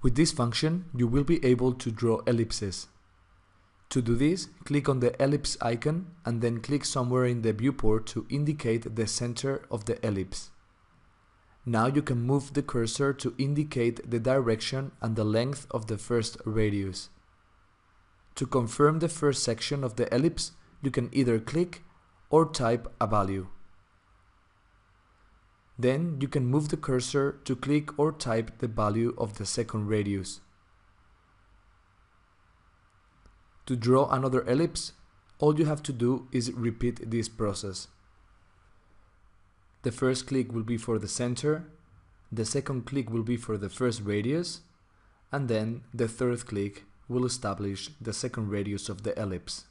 With this function, you will be able to draw ellipses. To do this, click on the ellipse icon and then click somewhere in the viewport to indicate the center of the ellipse. Now you can move the cursor to indicate the direction and the length of the first radius. To confirm the first section of the ellipse, you can either click or type a value. Then you can move the cursor to click or type the value of the second radius. To draw another ellipse, all you have to do is repeat this process. The first click will be for the center, the second click will be for the first radius, and then the third click will establish the second radius of the ellipse.